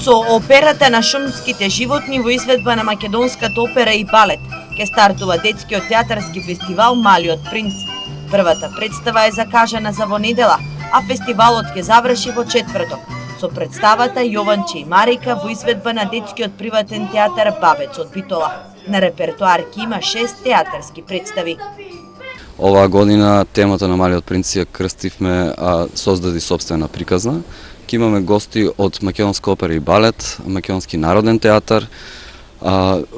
Со операта на шумските животни во изведба на македонската опера и балет ќе стартува детскиот театарски фестивал Малиот принц. Првата представа е закажана за во недела, а фестивалот ќе заврши во четврток со представата Јованче и Марика во изведба на детскиот приватен театар Бабец од Битола. На репертоар ќе има 6 театарски представи. Оваа година темата на Малиот принц ја крстивме создади собствена приказна. Ќе имаме гости од Македонска опера и балет, Македонски народен театар,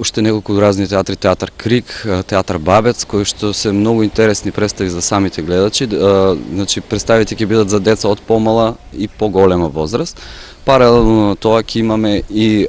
уште неколку разни театри, театар Крик, театар Бабец, кои што се многу интересни представи за самите гледачи. Значи представите ќе бидат за деца од помала и поголема возраст. Паралелно на тоа ќе имаме и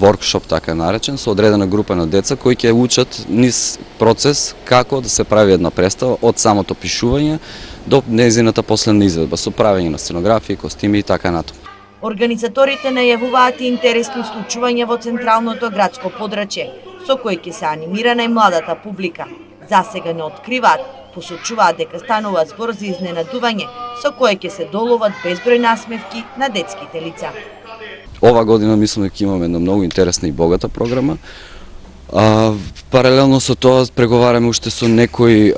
воркшоп, така наречен, со одредена група на деца кои ќе учат низ процес како да се прави една представа од самото пишување до нејзината последна изведба со правење на сценографија, костими и така натаму. Организаторите најавуваат и интересни случувања во централното градско подрачје, со кои ќе се анимира најмладата публика. Засега не откриваат, посочуваат дека станува збор за изненадување, со кое ќе се доловат безброј насмевки на детските лица. Ова година мислам дека имаме една многу интересна и богата програма. Паралелно со тоа преговараме уште со некои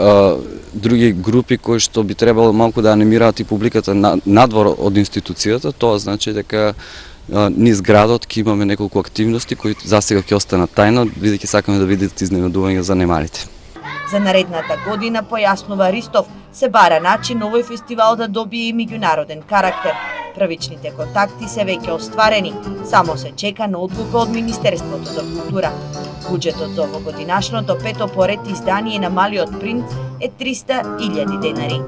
други групи кои што би требало малку да анимираат и публиката надвор од институцијата. Тоа значи дека низ градот ќе имаме неколку активности кои засега ќе останат тајна, бидејќи сакаме да бидат изненадување за немалите. За наредната година, појаснува Ристов, се бара начин овој фестивал да добие и меѓународен карактер. Првичните контакти се веќе остварени, само се чека на одлука од Министерството за култура. Буџетот за овогодинашното пето поред издание на Малиот принц е 300.000 денари.